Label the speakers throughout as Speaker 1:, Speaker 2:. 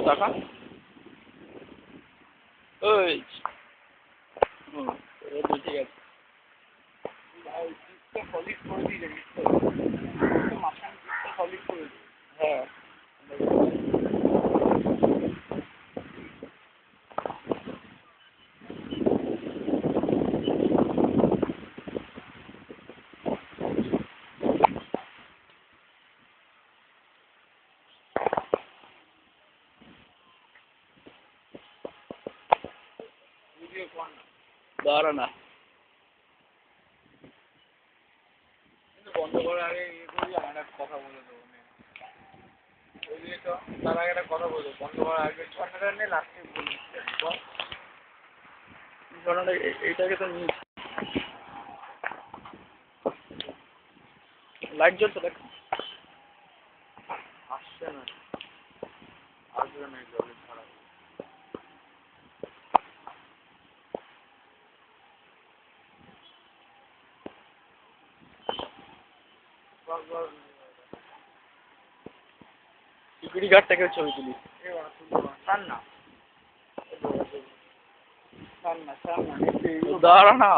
Speaker 1: টাকা ওই ঠিক আছে সলিড করে দিয়ে মাঝখানে সলিড করে দিই হ্যাঁ দাঁড়া না বন্ধ করার আগে ইয়ে করি আমার একটা কথা বলে দেবো বুঝলি তো তার আগে একটা কথা বলবো বন্ধ করার আগে ঝর্ণাটা নিয়ে লাস্টে বলি ঝর্ণাটা এইটাকে তো নিয়ে লাইট জ্বলছে দেখ আসছে না আসবে না জলের ছাড়া সিকিউরিটি গার্ড থেকে ছবি তুলি ছাড় না দাঁড়া না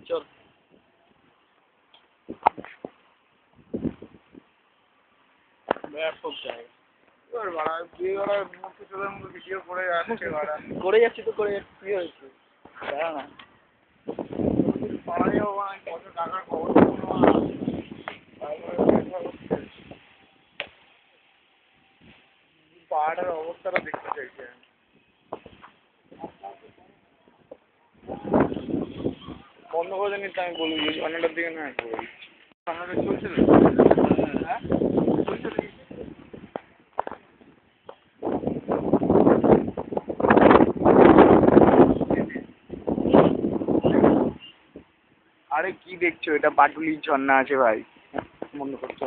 Speaker 1: চল ব্যাপক জায়গা করে যাচ্ছি তো করে কি হয়েছে দাঁড়া না কত টাকার খবর পাহাড়ের অবস্থাটা দেখতে চাইছি বন্ধ করে নিতে আমি বলি ঝর্ণাটার দিকে না ঝর্ণাটা চলছে হ্যাঁ চলছে আরে কি দেখছো এটা বাটুলির ঝর্ণা আছে ভাই বন্ধ করছো